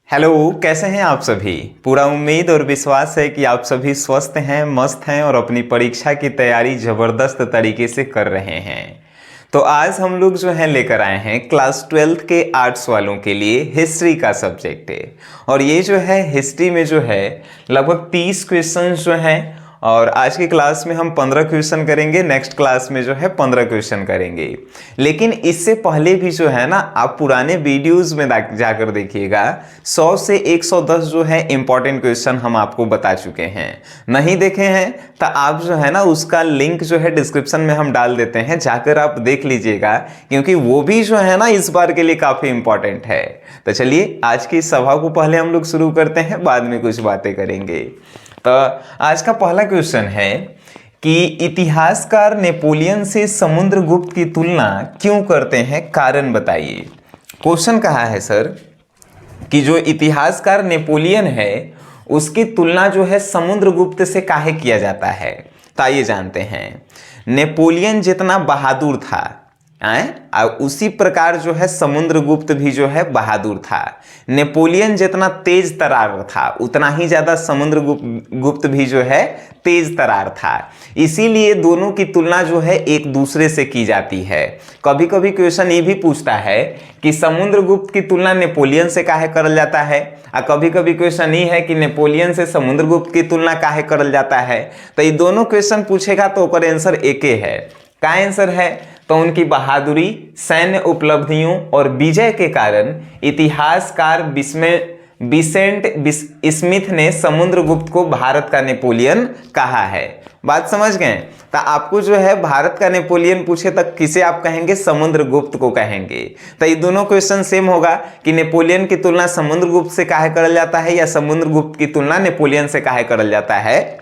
Hello, कैसे हैं आप सभी। पूरा उम्मीद और विश्वास है कि आप सभी स्वस्थ हैं, मस्त हैं और अपनी परीक्षा की तैयारी ज़बरदस्त तरीके से कर रहे हैं। तो आज हम लोग जो है लेकर आए हैं क्लास 12th के आर्ट्स वालों के लिए हिस्ट्री का सब्जेक्ट है। और ये जो है हिस्ट्री में जो है लगभग 30 क्वेश्चन जो हैं, और आज की क्लास में हम 15 क्वेश्चन करेंगे, नेक्स्ट क्लास में जो है 15 क्वेश्चन करेंगे। लेकिन इससे पहले भी जो है ना, आप पुराने वीडियोस में जाकर देखिएगा, 100 से 110 जो है इंपॉर्टेंट क्वेश्चन हम आपको बता चुके हैं। नहीं देखे हैं तो आप जो है ना उसका लिंक जो है डिस्क्रिप्शन में हम डाल देते हैं, जाकर आप देख लीजिएगा, क्योंकि वो भी जो है ना इस बार के लिए काफ़ी इंपॉर्टेंट है। तो चलिए आज की सभा को पहले हम लोग शुरू करते हैं, बाद में कुछ बातें करेंगे। तो आज का पहला क्वेश्चन है कि इतिहासकार नेपोलियन से समुद्रगुप्त की तुलना क्यों करते हैं, कारण बताइए। क्वेश्चन कहा है सर कि जो इतिहासकार नेपोलियन है उसकी तुलना जो है समुद्रगुप्त से काहे किया जाता है। तो आइए जानते हैं। नेपोलियन जितना बहादुर था उसी प्रकार जो है समुद्रगुप्त भी जो है बहादुर था। नेपोलियन जितना तेज तरार था उतना ही ज़्यादा समुद्रगुप्त भी जो है तेज तरार था। इसीलिए दोनों की तुलना जो है एक दूसरे से की जाती है। कभी कभी क्वेश्चन ये भी पूछता है कि समुद्रगुप्त की तुलना नेपोलियन से काहे करल जाता है, और कभी कभी क्वेश्चन ये है कि नेपोलियन से समुद्रगुप्त की तुलना काहे करल जाता है। तो ये दोनों क्वेश्चन पूछेगा तो ओकर आंसर एके है। का आंसर है तो उनकी बहादुरी, सैन्य उपलब्धियों और विजय के कारण इतिहासकार बिसेंट स्मिथ ने समुद्रगुप्त को भारत का नेपोलियन कहा है। बात समझ गए। तो आपको जो है भारत का नेपोलियन पूछे तक किसे आप कहेंगे, समुद्रगुप्त को कहेंगे। तो ये दोनों क्वेश्चन सेम होगा कि नेपोलियन की तुलना समुद्रगुप्त से काहे करल जाता है या समुद्रगुप्त की तुलना नेपोलियन से काहे करल जाता है।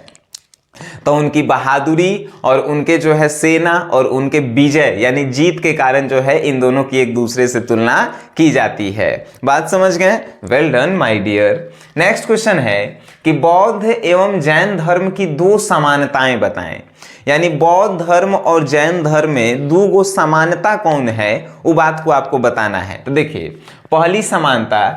तो उनकी बहादुरी और उनके जो है सेना और उनके विजय यानी जीत के कारण जो है इन दोनों की एक दूसरे से तुलना की जाती है। बात समझ गए। Well done my dear. Next question है कि बौद्ध एवं जैन धर्म की दो समानताएं बताएं। यानी बौद्ध धर्म और जैन धर्म में दो गो समानता कौन है, वो बात को आपको बताना है। तो देखिए, पहली समानता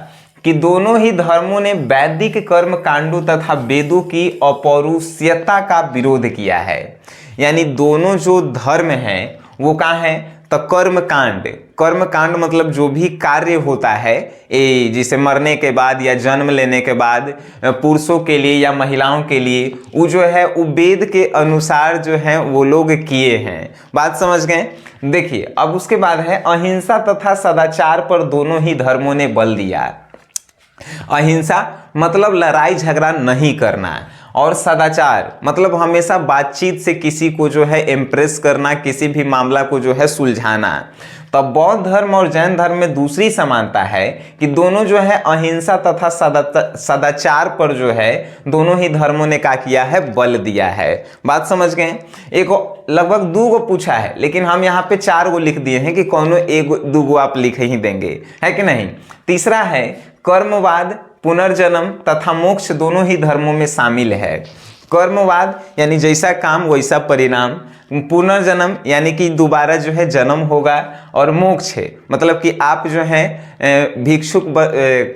कि दोनों ही धर्मों ने वैदिक कर्म कांडों तथा वेदों की अपौरुषेयता का विरोध किया है। यानी दोनों जो धर्म हैं वो कहाँ है, तो कर्म कांड मतलब जो भी कार्य होता है जिसे मरने के बाद या जन्म लेने के बाद पुरुषों के लिए या महिलाओं के लिए, वो जो है वो वेद के अनुसार जो है वो लोग किए हैं। बात समझ गए। देखिए अब उसके बाद है अहिंसा तथा सदाचार पर दोनों ही धर्मों ने बल दिया। अहिंसा मतलब लड़ाई झगड़ा नहीं करना, और सदाचार मतलब हमेशा बातचीत से किसी को जो है इम्प्रेस करना, किसी भी मामला को जो है सुलझाना। तब बौद्ध धर्म और जैन धर्म में दूसरी समानता है कि दोनों जो है अहिंसा तथा सदाचार पर जो है दोनों ही धर्मों ने क्या किया है, बल दिया है। बात समझ गए। एक लगभग दो गो पूछा है, लेकिन हम यहाँ पे 4 गो लिख दिए हैं कि कौन एक दो गो आप लिख ही देंगे, है कि नहीं। तीसरा है कर्मवाद, पुनर्जन्म तथा मोक्ष दोनों ही धर्मों में शामिल है। कर्मवाद यानी जैसा काम वैसा परिणाम, पुनर्जन्म यानी कि दोबारा जो है जन्म होगा, और मोक्ष है मतलब कि आप जो है भिक्षुक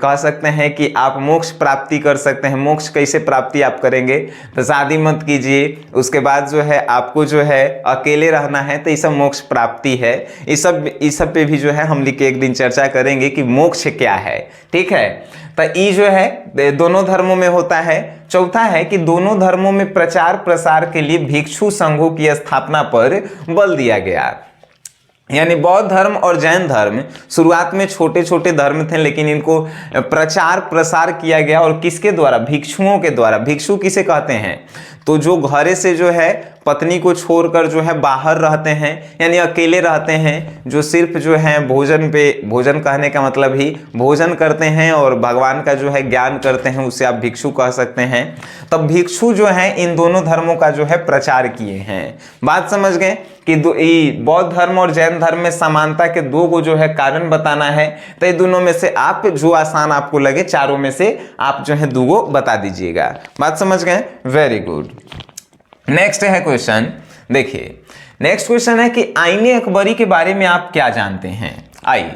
कह सकते हैं कि आप मोक्ष प्राप्ति कर सकते हैं। मोक्ष कैसे प्राप्ति आप करेंगे, तो शादी मत कीजिए, उसके बाद जो है आपको जो है अकेले रहना है, तो ये सब मोक्ष प्राप्ति है। इस सब पे भी जो है हम लिख के एक दिन चर्चा करेंगे कि मोक्ष क्या है। ठीक है। तो ये जो है दोनों धर्मों में होता है। चौथा है कि दोनों धर्मों में प्रचार प्रसार के लिए भिक्षु संघों की स्थापना पर बल दिया गया। यानी बौद्ध धर्म और जैन धर्म शुरुआत में छोटे छोटे धर्म थे, लेकिन इनको प्रचार प्रसार किया गया, और किसके द्वारा, भिक्षुओं के द्वारा। भिक्षु किसे कहते हैं, तो जो घरे से जो है पत्नी को छोड़कर जो है बाहर रहते हैं, यानी अकेले रहते हैं, जो सिर्फ जो है भोजन कहने का मतलब ही भोजन करते हैं और भगवान का जो है ज्ञान करते हैं, उसे आप भिक्षु कह सकते हैं। तब भिक्षु जो है इन दोनों धर्मों का जो है प्रचार किए हैं। बात समझ गए कि बौद्ध धर्म और जैन धर्म में समानता के दो गो जो है कारण बताना है। तो ये दोनों में से आप जो आसान आपको लगे, चारों में से आप जो है दो गो बता दीजिएगा। बात समझ गए। Very good. नेक्स्ट है क्वेश्चन। देखिए नेक्स्ट क्वेश्चन है कि आईने अकबरी के बारे में आप क्या जानते हैं। आइए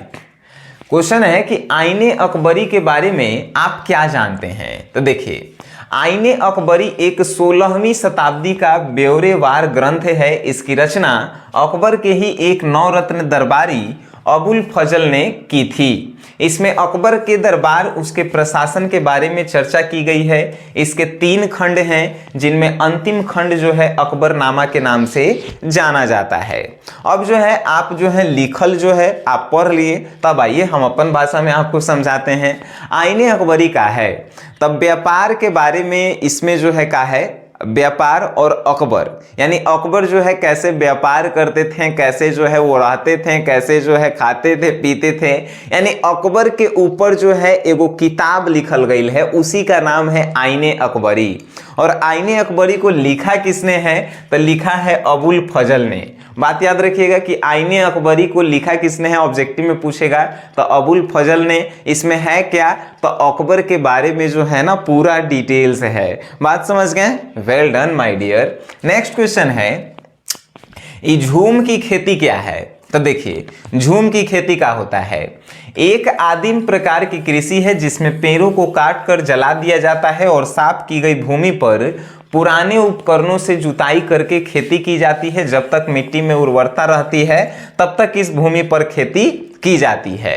क्वेश्चन है कि आईने अकबरी के बारे में आप क्या जानते हैं। तो देखिए, आईने अकबरी एक 16वीं शताब्दी का ब्यौरेवार ग्रंथ है। इसकी रचना अकबर के ही एक नवरत्न दरबारी अबुल फजल ने की थी। इसमें अकबर के दरबार, उसके प्रशासन के बारे में चर्चा की गई है। इसके 3 खंड हैं, जिनमें अंतिम खंड जो है अकबरनामा के नाम से जाना जाता है। अब जो है आप जो है लिखल जो है आप पढ़ लिए, तब आइए हम अपन भाषा में आपको समझाते हैं। आईने अकबरी का है, तब व्यापार के बारे में इसमें जो है का है व्यापार और अकबर, यानी अकबर जो है कैसे व्यापार करते थे, कैसे जो है वो रहते थे, कैसे जो है खाते थे पीते थे, यानी अकबर के ऊपर जो है एगो किताब लिखल गई है, उसी का नाम है आईने अकबरी। और आईने अकबरी को लिखा किसने है, तो लिखा है अबुल फजल ने। बात याद रखिएगा कि आईने अकबरी को लिखा किसने है, ऑब्जेक्टिव में पूछेगा तो अबुल फजल ने। इसमें है क्या, तो अकबर के बारे में जो है ना पूरा डिटेल्स है। बात समझ गए, well done my dear. Next question है, झूम की खेती क्या है। तो देखिए, झूम की खेती का होता है, एक आदिम प्रकार की कृषि है जिसमें पेड़ों को काटकर जला दिया जाता है और साफ की गई भूमि पर पुराने उपकरणों से जुताई करके खेती की जाती है। जब तक मिट्टी में उर्वरता रहती है तब तक इस भूमि पर खेती की जाती है।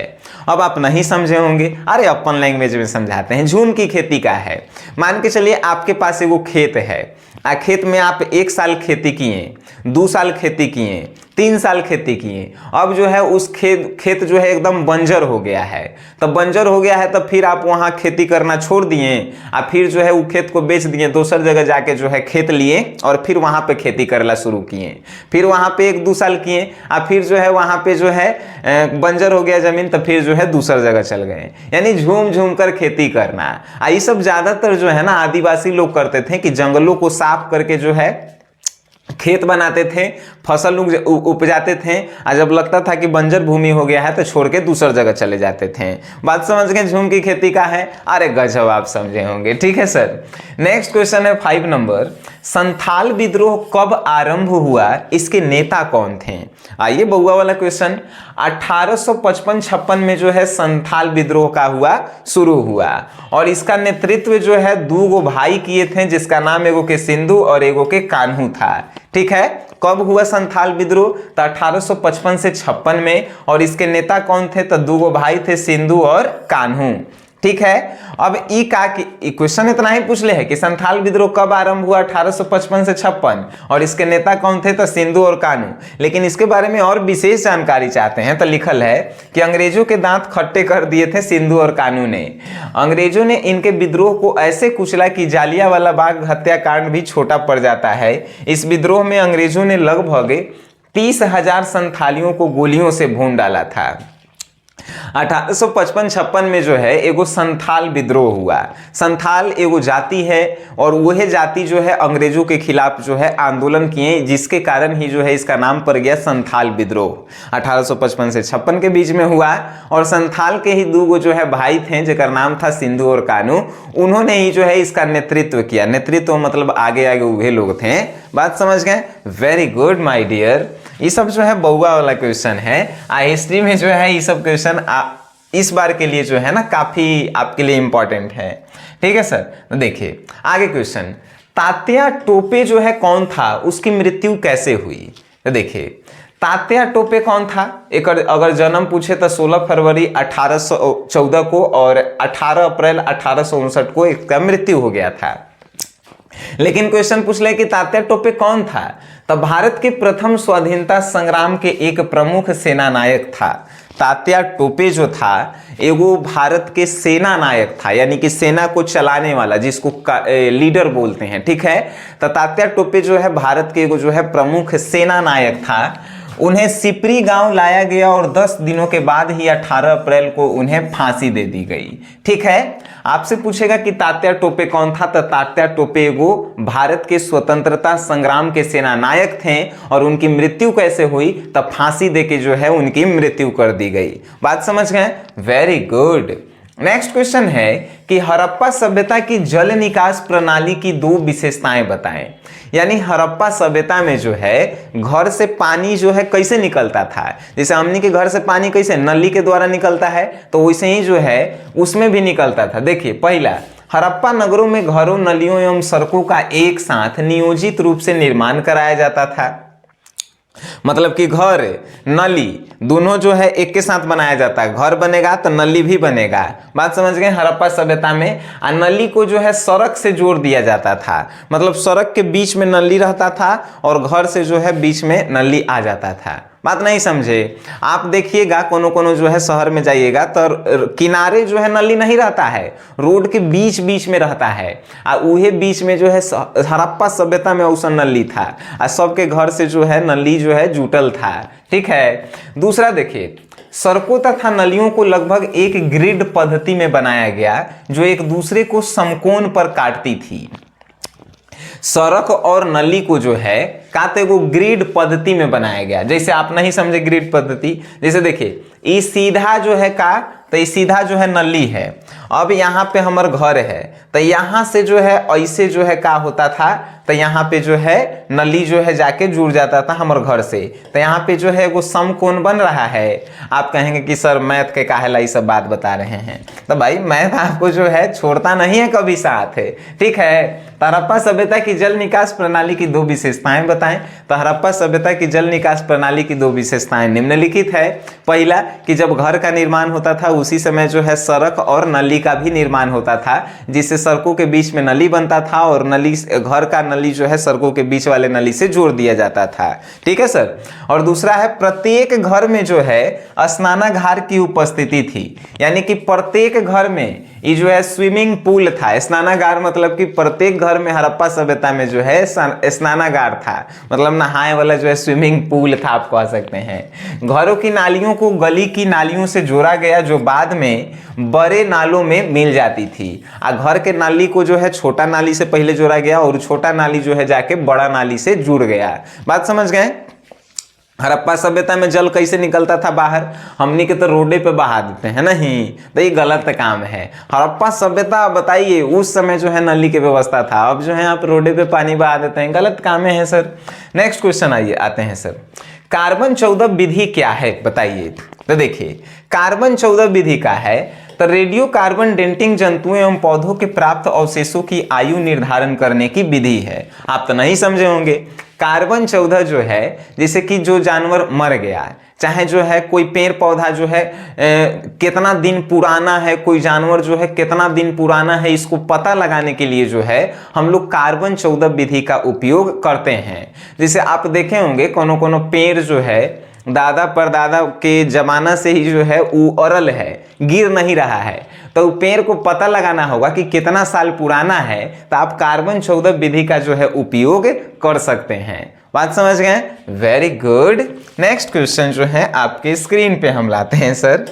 अब आप नहीं समझे होंगे, अरे अपन लैंग्वेज में समझाते हैं। झूम की खेती का है, मान के चलिए आपके पास एगो खेत है, खेत में आप 1 साल खेती किए, 2 साल खेती किए, 3 साल खेती किए। अब जो है उस खेत जो है एकदम बंजर हो गया है। तब बंजर हो गया है तब फिर आप वहाँ खेती करना छोड़ दिए और फिर जो है वो खेत को बेच दिए, दूसर जगह जाके जो है खेत लिए और फिर वहाँ पे खेती करना शुरू किए। फिर वहाँ पे 1-2 साल किए और फिर जो है वहाँ पे जो है बंजर हो गया जमीन, तो फिर जो है दूसर जगह चल गए। यानी झूम झूम कर खेती करना। ये सब ज्यादातर जो है ना आदिवासी लोग करते थे कि जंगलों को साफ करके जो है खेत बनाते थे, फसल उपजाते थे, और जब लगता था कि बंजर भूमि हो गया है तो छोड़ के दूसर जगह चले जाते थे। बात समझ गए, झूम की खेती का है। अरे गजब, आप समझे होंगे। ठीक है सर। नेक्स्ट क्वेश्चन है 5 नंबर, संथाल विद्रोह कब आरंभ हुआ, इसके नेता कौन थे। आइए बउआ वाला क्वेश्चन। 1855-56 में जो है संथाल विद्रोह का शुरू हुआ और इसका नेतृत्व जो है 2 भाई किए थे, जिसका नाम एगो के सिंधु और एगो के कान्हू था। ठीक है, कब हुआ संथाल विद्रोह, तो 1855 से 56 में। और इसके नेता कौन थे, तो 2 भाई थे, सिंधु और कान्हू। ठीक है। अब ई का क्वेश्चन इतना ही पूछ ले है कि संथाल विद्रोह कब आरंभ हुआ, 1855 से 56, और इसके नेता कौन थे, तो सिंधु और कान्हू। लेकिन इसके बारे में और विशेष जानकारी चाहते हैं तो लिखल है कि अंग्रेजों के दांत खट्टे कर दिए थे सिंधु और कान्हू ने। अंग्रेजों ने इनके विद्रोह को ऐसे कुचला कि जालियांवाला बाग हत्याकांड भी छोटा पड़ जाता है। इस विद्रोह में अंग्रेजों ने लगभग 30,000 संथालियों को गोलियों से भून डाला था। 1855-56 में जो है एगो संथाल विद्रोह हुआ। संथाल एगो जाति है और वह जाति जो है अंग्रेजों के खिलाफ जो है आंदोलन किए, जिसके कारण ही जो है इसका नाम पड़ गया संथाल विद्रोह। 1855 से 56 के बीच में हुआ और संथाल के ही 2 जो है भाई थे जिनका नाम था सिंधु और कान्हू, उन्होंने ही जो है इसका नेतृत्व किया। नेतृत्व मतलब आगे आगे वह लोग थे। बात समझ गए, वेरी गुड माय डियर। ये सब जो है बउआ वाला क्वेश्चन है। हिस्ट्री में जो है ये सब क्वेश्चन इस बार के लिए जो है ना काफी आपके लिए इंपॉर्टेंट है। ठीक है सर। तो देखिए आगे क्वेश्चन, तात्या टोपे जो है कौन था, उसकी मृत्यु कैसे हुई। तो देखिए तात्या टोपे कौन था, एक अगर जन्म पूछे तो 16 फरवरी 1814 को और 18 अप्रैल 1859 को इसका मृत्यु हो गया था। लेकिन क्वेश्चन पूछ ले कि तात्या टोपे कौन था, तो भारत के प्रथम स्वाधीनता संग्राम के एक प्रमुख सेना नायक था। तात्या टोपे जो था एगो भारत के सेना नायक था, यानी कि सेना को चलाने वाला, जिसको लीडर बोलते हैं। ठीक है, तो तात्या टोपे जो है भारत के एगो जो है प्रमुख सेना नायक था। उन्हें सिपरी गांव लाया गया और 10 दिनों के बाद ही 18 अप्रैल को उन्हें फांसी दे दी गई। ठीक है, आपसे पूछेगा कि तात्या टोपे कौन था, तो तात्या टोपे एगो भारत के स्वतंत्रता संग्राम के सेना नायक थे और उनकी मृत्यु कैसे हुई, तब फांसी देके जो है उनकी मृत्यु कर दी गई। बात समझ गए, वेरी गुड। नेक्स्ट क्वेश्चन है कि हड़प्पा सभ्यता की जल निकास प्रणाली की दो विशेषताएं बताएं। यानी हड़प्पा सभ्यता में जो है घर से पानी जो है कैसे निकलता था, जैसे हमनी के घर से पानी कैसे नली के द्वारा निकलता है, तो वैसे ही जो है उसमें भी निकलता था। देखिए, पहला, हड़प्पा नगरों में घरों, नलियों एवं सड़कों का एक साथ नियोजित रूप से निर्माण कराया जाता था। मतलब कि घर नली दोनों जो है एक के साथ बनाया जाता है। घर बनेगा तो नली भी बनेगा। बात समझ गए? हड़प्पा सभ्यता में नली को जो है सड़क से जोड़ दिया जाता था। मतलब सड़क के बीच में नली रहता था और घर से जो है बीच में नली आ जाता था। बात नहीं समझे? आप देखिएगा कोनो कोनो जो है शहर में जाइएगा तो किनारे जो है नली नहीं रहता है, रोड के बीच बीच में रहता है। और उहे बीच में जो है हड़प्पा सभ्यता में उस नली था और सबके घर से जो है नली जो है जुटल था। ठीक है। दूसरा देखिए, सड़कों तथा नलियों को लगभग एक ग्रिड पद्धति में बनाया गया जो एक दूसरे को समकोण पर काटती थी। सड़क और नली को जो है काते को ग्रिड पद्धति में बनाया गया। जैसे आप नहीं समझे ग्रिड पद्धति, जैसे देखिए ये सीधा जो है का, तो ये सीधा जो है नली है। अब यहाँ पे हमार घर है तो यहाँ से जो है ऐसे जो है का होता था, तो यहाँ पे जो है नली जो है जाके जुड़ जाता था हमारे घर से। तो यहाँ पे जो है वो समकोण बन रहा है। आप कहेंगे कि सर मैथ के काहे ला ये सब बात बता रहे हैं, तो भाई मैथ आपको जो है छोड़ता नहीं है कभी साथ है। ठीक है। हड़प्पा सभ्यता की जल निकास प्रणाली की दो विशेषताएं बताएं। तो हड़प्पा सभ्यता की जल निकास प्रणाली की दो विशेषताएं निम्नलिखित है। पहला कि जब घर का निर्माण होता था उसी समय जो है सड़क और नली का भी निर्माण होता था, जिससे सड़कों के बीच में नली बनता था और नली घर का नली जो है सड़कों के बीच वाले नली से जोड़ दिया जाता था। ठीक है सर। और दूसरा है प्रत्येक घर में जो है स्नानागार की उपस्थिति थी। यानी कि प्रत्येक घर में ये जो है स्विमिंग पूल था। स्नानागार मतलब कि प्रत्येक घर में हड़प्पा सभ्यता में जो है स्नानागार था, मतलब नहाए वाला जो है स्विमिंग पूल था, आप कह सकते हैं। घरों की नालियों को गली की नालियों से जोड़ा गया जो बाद में बड़े नालों में मिल जाती थी। घर के नाली को जो है छोटा नाली से पहले जोड़ा गया और छोटा नाली जो है जाके बड़ा नाली से जुड़ गया। बात समझ गए? हड़प्पा सभ्यता में जल कैसे निकलता था बाहर? हमनी के तो रोडे पे बहा देते हैं, नहीं तो ये गलत काम है। हड़प्पा सभ्यता बताइए उस समय जो है नली की व्यवस्था था, अब जो है आप रोडे पे पानी बहा देते हैं, गलत काम है सर। नेक्स्ट क्वेश्चन आइए आते हैं सर, कार्बन 14 विधि क्या है बताइए। तो देखिए कार्बन 14 विधि का है तो रेडियो कार्बन डेंटिंग जंतुओं एवं पौधों के प्राप्त अवशेषों की आयु निर्धारण करने की विधि है। आप तो नहीं समझे होंगे। कार्बन 14 जो है जैसे कि जो जानवर मर गया, चाहे जो है कोई पेड़ पौधा जो है कितना दिन पुराना है, कोई जानवर जो है कितना दिन पुराना है, इसको पता लगाने के लिए जो है हम लोग कार्बन 14 विधि का उपयोग करते हैं। जैसे आप देखे होंगे कोनो कोनो पेड़ जो है दादा परदादा के जमाना से ही जो है वो अरल है, गिर नहीं रहा है, तो पेड़ को पता लगाना होगा कि कितना साल पुराना है, तो आप कार्बन 14 विधि का जो है उपयोग कर सकते हैं। बात समझ गए? Very good. नेक्स्ट क्वेश्चन जो है आपके स्क्रीन पे हम लाते हैं सर।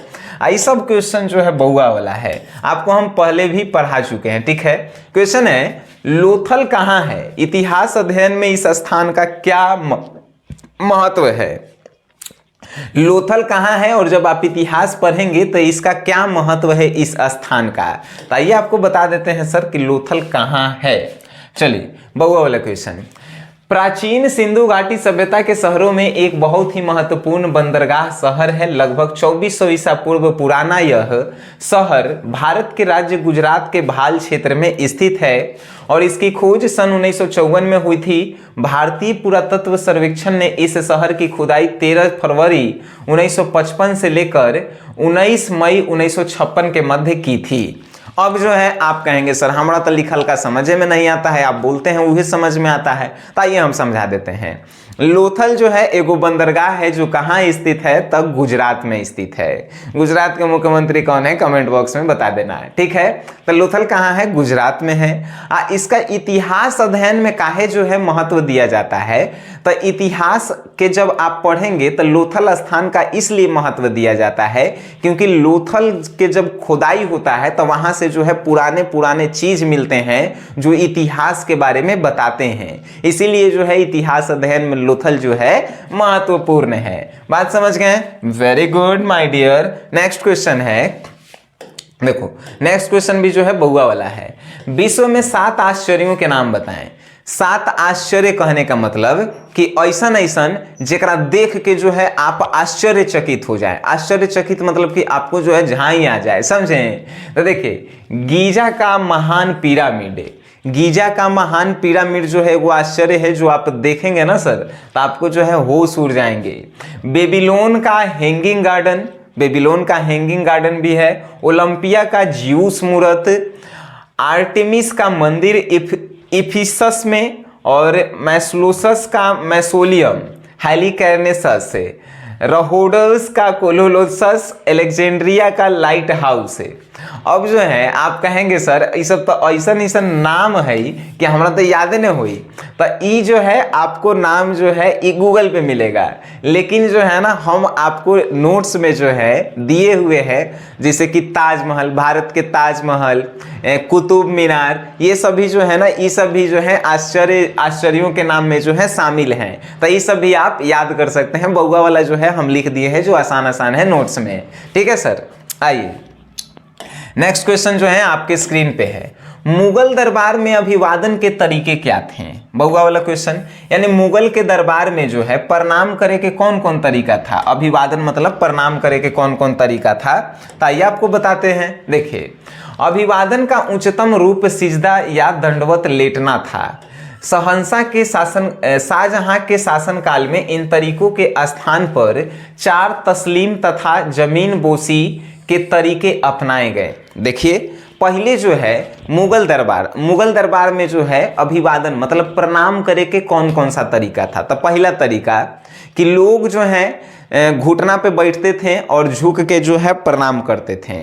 ये सब क्वेश्चन जो है बउआ वाला है, आपको हम पहले भी पढ़ा चुके हैं। ठीक है। क्वेश्चन है लोथल कहाँ है? इतिहास अध्ययन में इस स्थान का क्या महत्व है? लोथल कहाँ है और जब आप इतिहास पढ़ेंगे तो इसका क्या महत्व है इस स्थान का। तो आइए आपको बता देते हैं सर कि लोथल कहाँ है। चलिए बउआ वाला क्वेश्चन, प्राचीन सिंधु घाटी सभ्यता के शहरों में एक बहुत ही महत्वपूर्ण बंदरगाह शहर है। लगभग 2400 ईसा पूर्व पुराना यह शहर भारत के राज्य गुजरात के भाल क्षेत्र में स्थित है और इसकी खोज सन 1954 में हुई थी। भारतीय पुरातत्व सर्वेक्षण ने इस शहर की खुदाई 13 फरवरी 1955 से लेकर 19 मई 1956 के मध्य की थी। अब जो है आप कहेंगे सर हमारा तो लिखल का समझे में नहीं आता है, आप बोलते हैं वही समझ में आता है, तो आइए हम समझा देते हैं। लोथल जो है एगो बंदरगाह है जो कहाँ स्थित है? तब गुजरात में स्थित है। गुजरात के मुख्यमंत्री कौन है? कमेंट बॉक्स में बता देना है। ठीक है। तो लोथल कहाँ है? गुजरात में है। इसका इतिहास अध्ययन में काहे जो है महत्व दिया जाता है? तो इतिहास के जब आप पढ़ेंगे तो लोथल स्थान का इसलिए महत्व दिया जाता है क्योंकि लोथल के जब खुदाई होता है तो वहां से जो है पुराने पुराने चीज मिलते हैं जो इतिहास के बारे में बताते हैं। इसीलिए जो है इतिहास अध्ययन में लोथल जो है महत्वपूर्ण है। बात समझ गए? Very good my dear. Next question है देखो नेक्स्ट क्वेश्चन भी जो है बउआ वाला है। विश्व में 7 आश्चर्यों के नाम बताएं। 7 आश्चर्य कहने का मतलब कि ऐसन ऐसन जेकरा देख के जो है आप आश्चर्यचकित हो जाए। आश्चर्यचकित मतलब कि आपको जो है झांई आ जाए, समझे। तो देखिए गीजा का महान पिरामिड, गीजा का महान पिरामिड जो है वो आश्चर्य है, जो आप देखेंगे ना सर तो आपको जो है होश उड़ जाएंगे। बेबीलोन का हैंगिंग गार्डन, बेबीलोन का हैंगिंग गार्डन भी है। ओलंपिया का ज्यूस मूर्त, आर्टेमिस का मंदिर इफिसस में, और मैस्लोसस का मैसोलियम, हेलिकैर्नेसस, रहोडस का कोलोलोसस, एलेक्जेंड्रिया का लाइट हाउस है। अब जो है आप कहेंगे सर ये सब तो ऐसा नाम है कि हमरा तो याद नहीं हुई, तो ये जो है आपको नाम जो है ये गूगल पे मिलेगा, लेकिन जो है ना हम आपको नोट्स में जो है दिए हुए हैं, जैसे कि ताजमहल, भारत के ताजमहल, कुतुब मीनार, ये सभी जो है ना ये सभी जो है आश्चर्यों के नाम में जो है शामिल हैं। तो ये सब भी आप याद कर सकते हैं। बउआ वाला जो है हम लिख दिए हैं जो आसान आसान है नोट्स में, ठीक है सर। आइए नेक्स्ट क्वेश्चन जो है आपके स्क्रीन पे है। मुगल दरबार में अभिवादन के तरीके क्या थे? बउआ वाला क्वेश्चन, यानी मुगल के दरबार में जो है प्रणाम करे के कौन कौन तरीका था। अभिवादन मतलब प्रणाम करे के कौन कौन तरीका था, तो आइए आपको बताते हैं। देखिए अभिवादन का उच्चतम रूप सिजदा या दंडवत लेटना था। शहंशाह के शासन, शाहजहां के शासनकाल में इन तरीकों के स्थान पर 4 तस्लीम तथा जमीन बोसी के तरीके अपनाए गए। देखिए पहले जो है मुगल दरबार में जो है अभिवादन मतलब प्रणाम करे के कौन कौन सा तरीका था। तो पहला तरीका कि लोग जो है घुटना पे बैठते थे और झुक के जो है प्रणाम करते थे,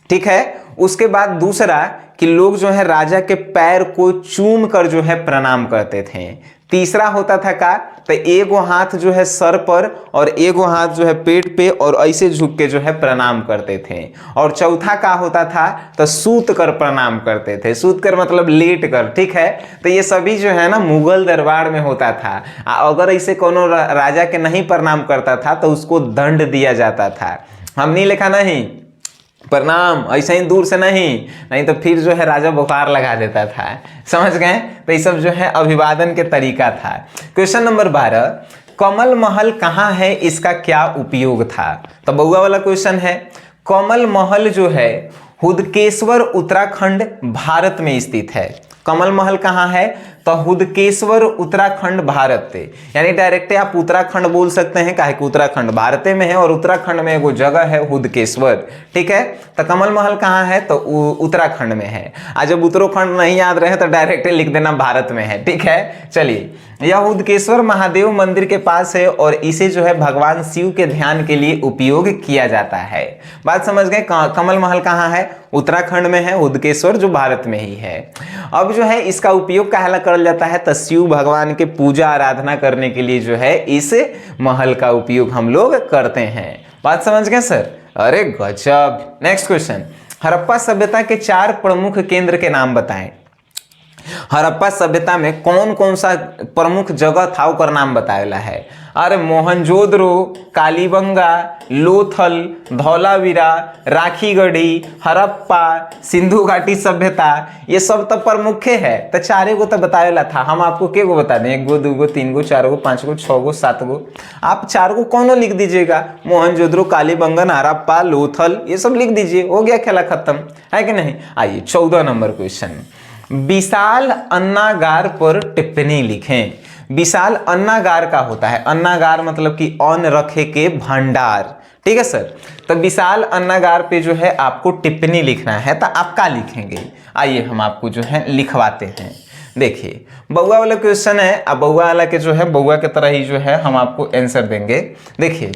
ठीक है। उसके बाद दूसरा कि लोग जो है राजा के पैर को चूम कर जो है प्रणाम करते थे। तीसरा होता था का, तो एगो हाथ जो है सर पर और एगो हाथ जो है पेट पे और ऐसे झुक के जो है प्रणाम करते थे। और चौथा का होता था तो सूत कर प्रणाम करते थे। सूत कर मतलब लेट कर, ठीक है। तो ये सभी जो है ना मुगल दरबार में होता था। अगर ऐसे कोनो राजा के नहीं प्रणाम करता था तो उसको दंड दिया जाता था। हमने लिखा नहीं प्रणाम ऐसे ही दूर से नहीं तो फिर जो है राजा बुखार लगा देता था, समझ गए। तो ये सब जो है अभिवादन के तरीका था। क्वेश्चन नंबर 12, कमल महल कहाँ है, इसका क्या उपयोग था। तो बउआ वाला क्वेश्चन है। कमल महल जो है हुदकेश्वर उत्तराखंड भारत में स्थित है। कमल महल कहाँ है, तो हुदकेश्वर उत्तराखंड भारत, यानी डायरेक्ट आप उत्तराखंड बोल सकते हैं, काहे कि उत्तराखंड भारत में है और उत्तराखंड में एगो जगह है हुदकेश्वर, ठीक है। तो कमल महल कहाँ है, तो उत्तराखंड में है। आज जब उत्तराखंड नहीं याद रहे तो डायरेक्ट लिख देना भारत में है, ठीक है। चलिए यह हुदकेश्वर महादेव मंदिर के पास है और इसे जो है भगवान शिव के ध्यान के लिए उपयोग किया जाता है। बात समझ गए। कमल महल कहाँ है, उत्तराखंड में है। हुदकेश्वर जो भारत में ही है। अब जो है इसका उपयोग कहला करल जाता है, तो शिव भगवान के पूजा आराधना करने के लिए जो है इस महल का उपयोग हम लोग करते हैं। बात समझ गए सर, अरे गजब। नेक्स्ट क्वेश्चन, हड़प्पा सभ्यता के 4 प्रमुख केंद्र के नाम बताएं। हड़प्पा सभ्यता में कौन कौन सा प्रमुख जगह था ओकर नाम बतावेला है। अरे मोहनजोदड़ो, कालीबंगा, लोथल, धौलावीरा, राखीगढ़ी, हड़प्पा, सिंधु घाटी सभ्यता, ये सब तो प्रमुख है। तो 4 गो तो बतावेला था। हम आपको के गो बता दें, 1 गो 2 गो 3 गो 4 गो 5 गो 6 गो 7 गो, आप 4 गो कौन लिख दीजिएगा। मोहनजोदड़ो, कालीबंगन, हड़प्पा, लोथल, ये सब लिख दीजिए, हो गया खेला खत्म, है कि नहीं। आइए 14 नंबर क्वेश्चन, विशाल अन्नागार पर टिप्पणी लिखें। विशाल अन्नागार का होता है, अन्नागार मतलब कि अन्न रखे के भंडार, ठीक है सर। तो विशाल अन्नागार पे जो है आपको टिप्पणी लिखना है, तो आप क्या लिखेंगे, आइए हम आपको जो है लिखवाते हैं। देखिए बउआ वाला क्वेश्चन है, अब बउआ वाला के जो है बउआ के तरह ही जो है हम आपको आंसर देंगे। देखिए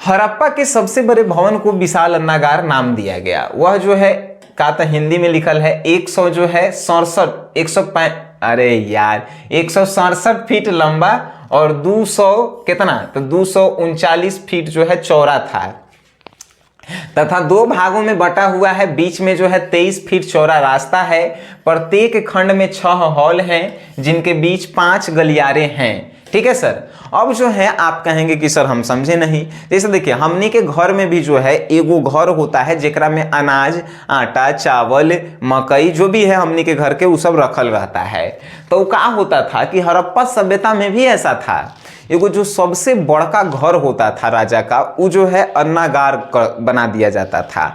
हड़प्पा के सबसे बड़े भवन को विशाल अन्नागार नाम दिया गया। वह जो है का तो हिंदी में लिखल है 100 जो है 167 फीट लंबा और 200 कितना, तो 239 फीट जो है चौड़ा था, तथा 2 भागों में बटा हुआ है। बीच में जो है 23 फीट चौड़ा रास्ता है। प्रत्येक खंड में 6 हॉल हैं जिनके बीच 5 गलियारे हैं। ठीक है सर। अब जो है आप कहेंगे कि सर हम समझे नहीं। जैसे देखिए हमनी के घर में भी जो है एगो घर होता है जेकरा में अनाज, आटा, चावल, मकई जो भी है हमनी के घर के वो सब रखल रहता है। तो क्या होता था कि हड़प्पा सभ्यता में भी ऐसा था। एगो जो सबसे बड़का घर होता था राजा का, वो जो है अन्नागार बना दिया जाता था।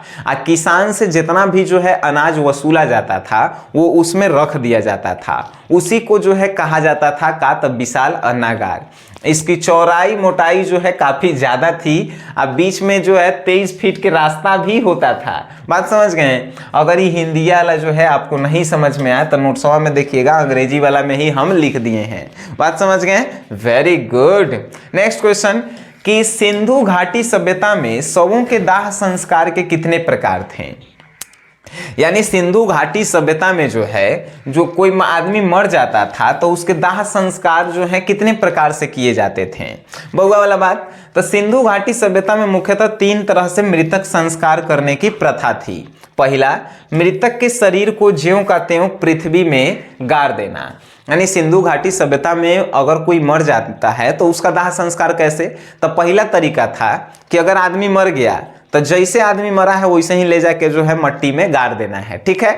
किसान से जितना भी जो है अनाज वसूला जाता था वो उसमें रख दिया जाता था। उसी को जो है कहा जाता था का तब विशाल अन्नागार। इसकी चौड़ाई मोटाई जो है काफी ज्यादा थी। अब बीच में जो है 23 फीट के रास्ता भी होता था। बात समझ गए। अगर ये हिंदी वाला जो है आपको नहीं समझ में आया तो नोट्सवा में देखिएगा, अंग्रेजी वाला में ही हम लिख दिए हैं। बात समझ गए, वेरी गुड। नेक्स्ट क्वेश्चन कि सिंधु घाटी सभ्यता में शवों के दाह संस्कार के कितने प्रकार थे। यानी सिंधु घाटी सभ्यता में जो है जो कोई आदमी मर जाता था तो उसके दाह संस्कार जो है कितने प्रकार से किए जाते थे। बउआ वाला बात। तो सिंधु घाटी सभ्यता में मुख्यतः 3 तरह से मृतक संस्कार करने की प्रथा थी। पहला, मृतक के शरीर को ज्यों का त्यों पृथ्वी में गाड़ देना। यानी सिंधु घाटी सभ्यता में अगर कोई मर जाता है तो उसका दाह संस्कार कैसे। तो पहला तरीका था कि अगर आदमी मर गया तो जैसे आदमी मरा है वैसे ही ले जाके जो है मट्टी में गाड़ देना है, ठीक है।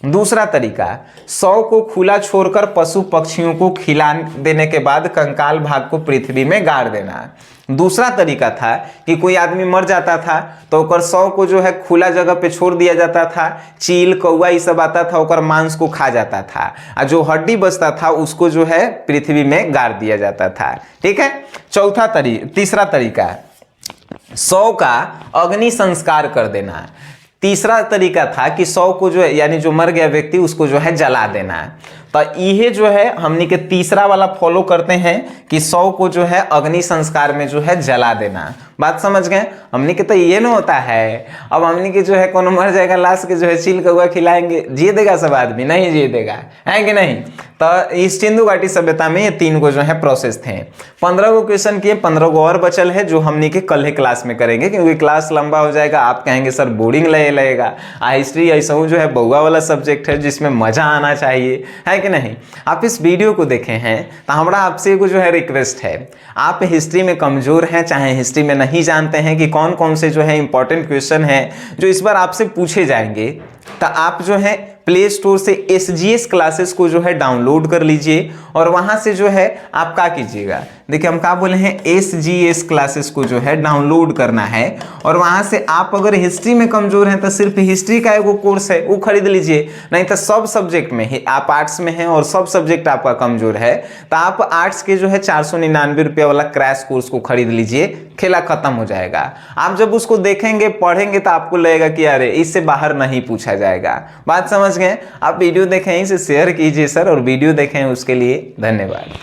दूसरा तरीका, शव को खुला छोड़कर पशु पक्षियों को खिला देने के बाद कंकाल भाग को पृथ्वी में गाड़ देना। दूसरा तरीका था कि कोई आदमी मर जाता था तो ओकर शव को जो है खुला जगह पे छोड़ दिया जाता था। चील, कौवा ये सब आता था, ओकर मांस को खा जाता था और जो हड्डी बचता था उसको जो है पृथ्वी में गाड़ दिया जाता था, ठीक है। तीसरा तरीका, शव का अग्नि संस्कार कर देना। तीसरा तरीका था कि शव को जो है यानी जो मर गया व्यक्ति उसको जो है जला देना। तो ये जो है हमनी के तीसरा वाला फॉलो करते हैं कि शव को जो है अग्नि संस्कार में जो है जला देना। बात समझ गए। हमनी के तो ये ना होता है अब हमनी के जो है कौन मर जाएगा लाश के जो है चील कौवा खिलाएंगे, जिए देगा सब आदमी, नहीं जिए देगा, है कि नहीं। तो इस सिंधु घाटी सभ्यता में ये 3 गो जो है प्रोसेस थे। 15 गो क्वेश्चन किए, 15 गो और बचल है जो हमनी के कल क्लास में करेंगे क्योंकि क्लास लंबा हो जाएगा। आप कहेंगे सर बोरिंग लगेगा। हिस्ट्री ऐसा जो है बउआ वाला सब्जेक्ट है जिसमें मजा आना चाहिए, है कि नहीं। आप इस वीडियो को देखे हैं तो हमारा आपसे एगो जो है रिक्वेस्ट है, आप हिस्ट्री में कमजोर हैं, चाहे हिस्ट्री में नहीं जानते हैं कि कौन कौन से जो है इंपॉर्टेंट क्वेश्चन है जो इस बार आपसे पूछे जाएंगे, तो आप जो है प्ले स्टोर से SGS क्लासेस को जो है डाउनलोड कर लीजिए और वहां से जो है आप क्या कीजिएगा। देखिए हम क्या बोले हैं, SGS क्लासेस को जो है डाउनलोड करना है और वहां से आप अगर हिस्ट्री में कमजोर हैं तो सिर्फ हिस्ट्री का एगो कोर्स है वो खरीद लीजिए। नहीं तो सब सब्जेक्ट में, आप आर्ट्स में हैं और सब सब्जेक्ट आपका कमजोर है तो आप आर्ट्स के जो है 499 रुपये वाला क्रैश कोर्स को खरीद लीजिए, खेला खत्म हो जाएगा। आप जब उसको देखेंगे पढ़ेंगे तो आपको लगेगा कि अरे इससे बाहर नहीं पूछा जाएगा। बात समझ गए। आप वीडियो देखें, इसे शेयर कीजिए सर, और वीडियो देखें उसके लिए धन्यवाद।